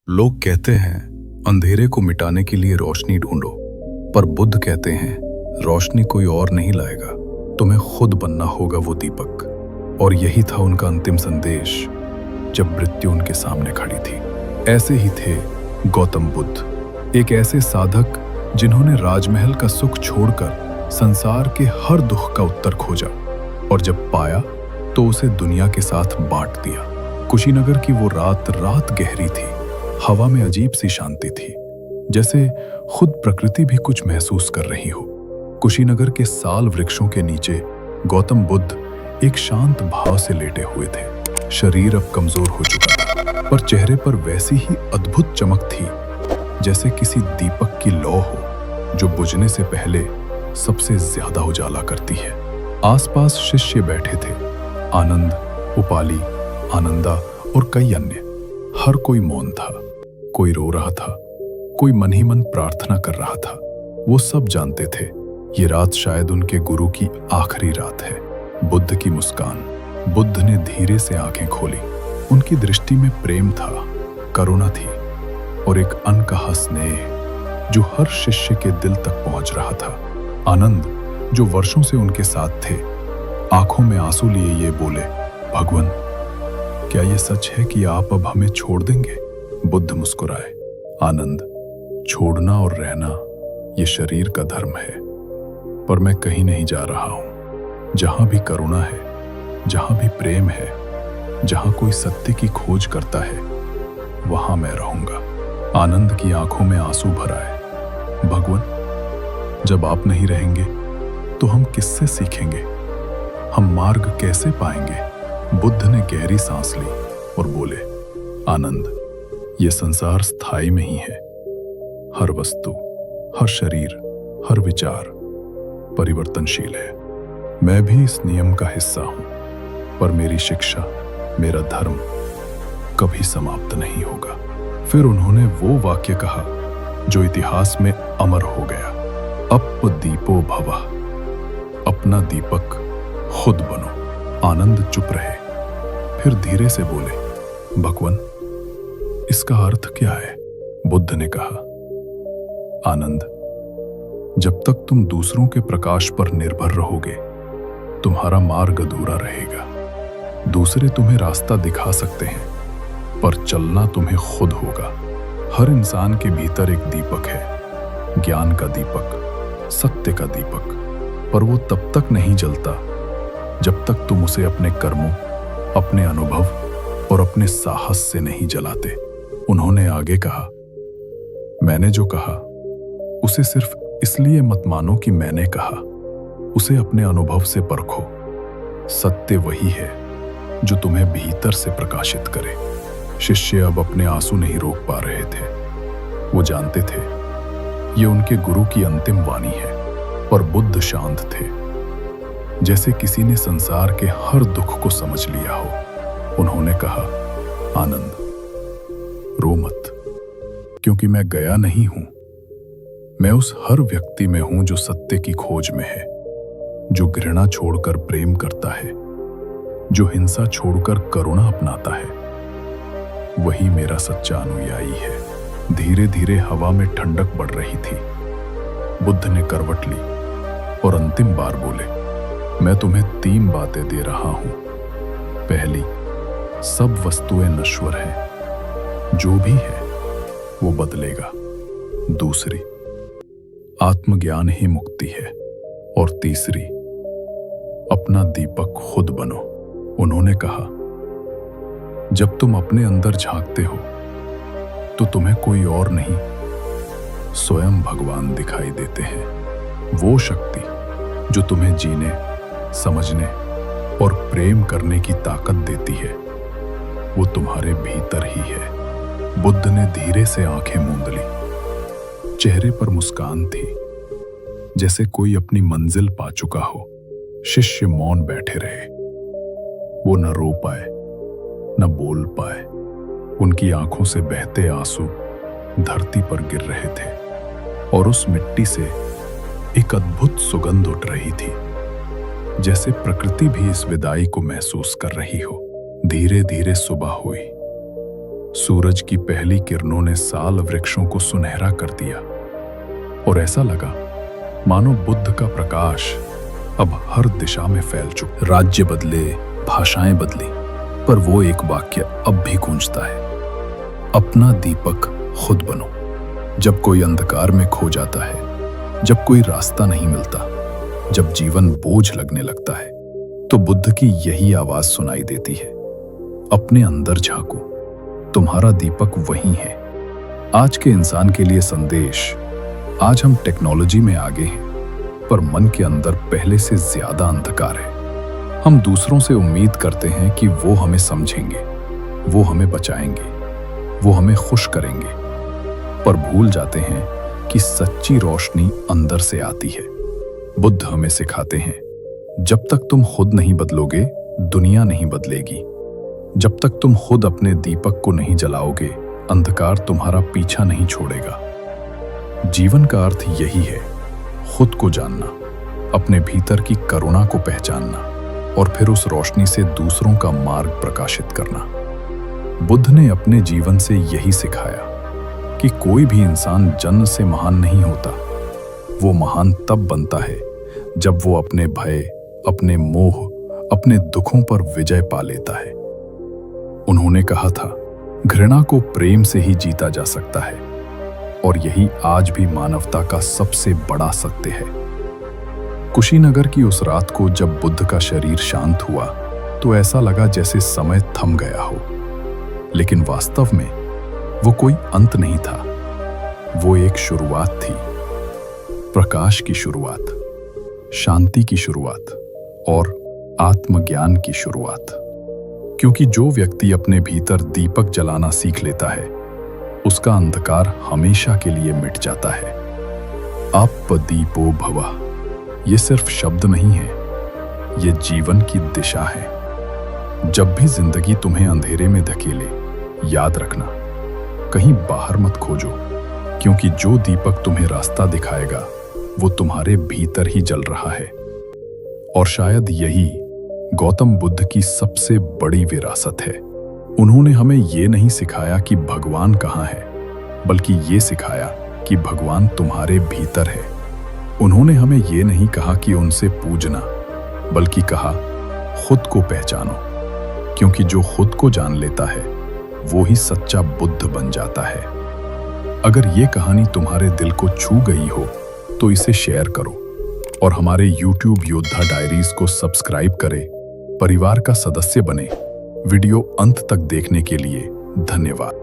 लोग कहते हैं अंधेरे को मिटाने के लिए रोशनी ढूंढो, पर बुद्ध कहते हैं रोशनी कोई और नहीं लाएगा, तुम्हें खुद बनना होगा वो दीपक। और यही था उनका अंतिम संदेश जब मृत्यु उनके सामने खड़ी थी। ऐसे ही थे गौतम बुद्ध, एक ऐसे साधक जिन्होंने राजमहल का सुख छोड़कर संसार के हर दुख का उत्तर खोजा, और जब पाया तो उसे दुनिया के साथ बांट दिया। कुशीनगर की वो रात गहरी थी, हवा में अजीब सी शांति थी, जैसे खुद प्रकृति भी कुछ महसूस कर रही हो। कुशीनगर के साल वृक्षों के नीचे गौतम बुद्ध एक शांत भाव से लेटे हुए थे। शरीर अब कमजोर हो चुका था, पर चेहरे पर वैसी ही अद्भुत चमक थी जैसे किसी दीपक की लौ हो जो बुझने से पहले सबसे ज्यादा उजाला करती है। आसपास शिष्य बैठे थे, आनंद, उपाली, आनंदा और कई अन्य। हर कोई मौन था, कोई रो रहा था, कोई मन ही मन प्रार्थना कर रहा था। वो सब जानते थे ये रात शायद उनके गुरु की आखिरी रात है। बुद्ध की मुस्कान। बुद्ध ने धीरे से आंखें खोली। उनकी दृष्टि में प्रेम था, करुणा थी और एक अनकहा स्नेह जो हर शिष्य के दिल तक पहुंच रहा था। आनंद, जो वर्षों से उनके साथ थे, आंखों में आंसू लिए ये बोले, भगवान, क्या ये सच है कि आप अब हमें छोड़ देंगे? बुद्ध मुस्कुराए, आनंद, छोड़ना और रहना ये शरीर का धर्म है, पर मैं कहीं नहीं जा रहा हूं। जहां भी करुणा है, जहां भी प्रेम है, जहां कोई सत्य की खोज करता है, वहां मैं रहूंगा। आनंद की आंखों में आंसू भर आए। भगवान, जब आप नहीं रहेंगे तो हम किससे सीखेंगे? हम मार्ग कैसे पाएंगे? बुद्ध ने गहरी सांस ली और बोले, आनंद, ये संसार स्थायी नहीं है। हर वस्तु, हर शरीर, हर विचार परिवर्तनशील है। मैं भी इस नियम का हिस्सा हूं, पर मेरी शिक्षा, मेरा धर्म कभी समाप्त नहीं होगा। फिर उन्होंने वो वाक्य कहा जो इतिहास में अमर हो गया, अप दीपो भवः, अपना दीपक खुद बनो। आनंद चुप रहे, फिर धीरे से बोले, भगवान, इसका अर्थ क्या है? बुद्ध ने कहा, आनंद, जब तक तुम दूसरों के प्रकाश पर निर्भर रहोगे, तुम्हारा मार्ग अधूरा रहेगा। दूसरे तुम्हें रास्ता दिखा सकते हैं, पर चलना तुम्हें खुद होगा। हर इंसान के भीतर एक दीपक है, ज्ञान का दीपक, सत्य का दीपक, पर वो तब तक नहीं जलता जब तक तुम उसे अपने कर्मों, अपने अनुभव और अपने साहस से नहीं जलाते। उन्होंने आगे कहा, मैंने जो कहा उसे सिर्फ इसलिए मत मानो कि मैंने कहा, उसे अपने अनुभव से परखो। सत्य वही है जो तुम्हें भीतर से प्रकाशित करे। शिष्य अब अपने आंसू नहीं रोक पा रहे थे। वो जानते थे ये उनके गुरु की अंतिम वाणी है, पर बुद्ध शांत थे, जैसे किसी ने संसार के हर दुख को समझ लिया हो। उन्होंने कहा, आनंद, रो मत, क्योंकि मैं गया नहीं हूं। मैं उस हर व्यक्ति में हूं जो सत्य की खोज में है, जो घृणा छोड़कर प्रेम करता है, जो हिंसा छोड़कर करुणा अपनाता है। वही मेरा सच्चा अनुयायी है। धीरे धीरे हवा में ठंडक बढ़ रही थी। बुद्ध ने करवट ली और अंतिम बार बोले, मैं तुम्हें 3 बातें दे रहा हूं। पहली, सब वस्तुएं नश्वर हैं, जो भी है वो बदलेगा। दूसरी, आत्मज्ञान ही मुक्ति है। और तीसरी, अपना दीपक खुद बनो। उन्होंने कहा, जब तुम अपने अंदर झांकते हो तो तुम्हें कोई और नहीं, स्वयं भगवान दिखाई देते हैं। वो शक्ति जो तुम्हें जीने, समझने और प्रेम करने की ताकत देती है, वो तुम्हारे भीतर ही है। बुद्ध ने धीरे से आंखें मूंद ली। चेहरे पर मुस्कान थी, जैसे कोई अपनी मंजिल पा चुका हो। शिष्य मौन बैठे रहे। वो न रो पाए, न बोल पाए। उनकी आंखों से बहते आंसू धरती पर गिर रहे थे, और उस मिट्टी से एक अद्भुत सुगंध उठ रही थी, जैसे प्रकृति भी इस विदाई को महसूस कर रही हो। धीरे धीरे सुबह हुई। सूरज की पहली किरणों ने साल वृक्षों को सुनहरा कर दिया और ऐसा लगा मानो बुद्ध का प्रकाश अब हर दिशा में फैल चुका। राज्य बदले, भाषाएं बदली, पर वो एक वाक्य अब भी गूंजता है, अपना दीपक खुद बनो। जब कोई अंधकार में खो जाता है, जब कोई रास्ता नहीं मिलता, जब जीवन बोझ लगने लगता है, तो बुद्ध की यही आवाज सुनाई देती है, अपने अंदर झांको, तुम्हारा दीपक वही है। आज के इंसान के लिए संदेश, आज हम टेक्नोलॉजी में आगे हैं, पर मन के अंदर पहले से ज्यादा अंधकार है। हम दूसरों से उम्मीद करते हैं कि वो हमें समझेंगे, वो हमें बचाएंगे, वो हमें खुश करेंगे, पर भूल जाते हैं कि सच्ची रोशनी अंदर से आती है। बुद्ध हमें सिखाते हैं, जब तक तुम खुद नहीं बदलोगे, दुनिया नहीं बदलेगी। जब तक तुम खुद अपने दीपक को नहीं जलाओगे, अंधकार तुम्हारा पीछा नहीं छोड़ेगा। जीवन का अर्थ यही है, खुद को जानना, अपने भीतर की करुणा को पहचानना और फिर उस रोशनी से दूसरों का मार्ग प्रकाशित करना। बुद्ध ने अपने जीवन से यही सिखाया कि कोई भी इंसान जन्म से महान नहीं होता। वो महान तब बनता है जब वो अपने भय, अपने मोह, अपने दुखों पर विजय पा लेता है। उन्होंने कहा था, घृणा को प्रेम से ही जीता जा सकता है, और यही आज भी मानवता का सबसे बड़ा सत्य है। कुशीनगर की उस रात को जब बुद्ध का शरीर शांत हुआ तो ऐसा लगा जैसे समय थम गया हो, लेकिन वास्तव में वो कोई अंत नहीं था, वो एक शुरुआत थी, प्रकाश की शुरुआत, शांति की शुरुआत और आत्मज्ञान की शुरुआत। क्योंकि जो व्यक्ति अपने भीतर दीपक जलाना सीख लेता है, उसका अंधकार हमेशा के लिए मिट जाता है। अपदीपो भवः, ये सिर्फ शब्द नहीं है, ये जीवन की दिशा है। जब भी जिंदगी तुम्हें अंधेरे में धकेले, याद रखना, कहीं बाहर मत खोजो, क्योंकि जो दीपक तुम्हें रास्ता दिखाएगा वो तुम्हारे भीतर ही जल रहा है। और शायद यही गौतम बुद्ध की सबसे बड़ी विरासत है। उन्होंने हमें ये नहीं सिखाया कि भगवान कहाँ है, बल्कि ये सिखाया कि भगवान तुम्हारे भीतर है। उन्होंने हमें ये नहीं कहा कि उनसे पूजना, बल्कि कहा खुद को पहचानो, क्योंकि जो खुद को जान लेता है वो ही सच्चा बुद्ध बन जाता है। अगर ये कहानी तुम्हारे दिल को छू गई हो तो इसे शेयर करो और हमारे YouTube योद्धा डायरीज को सब्सक्राइब करें, परिवार का सदस्य बने। वीडियो अंत तक देखने के लिए धन्यवाद।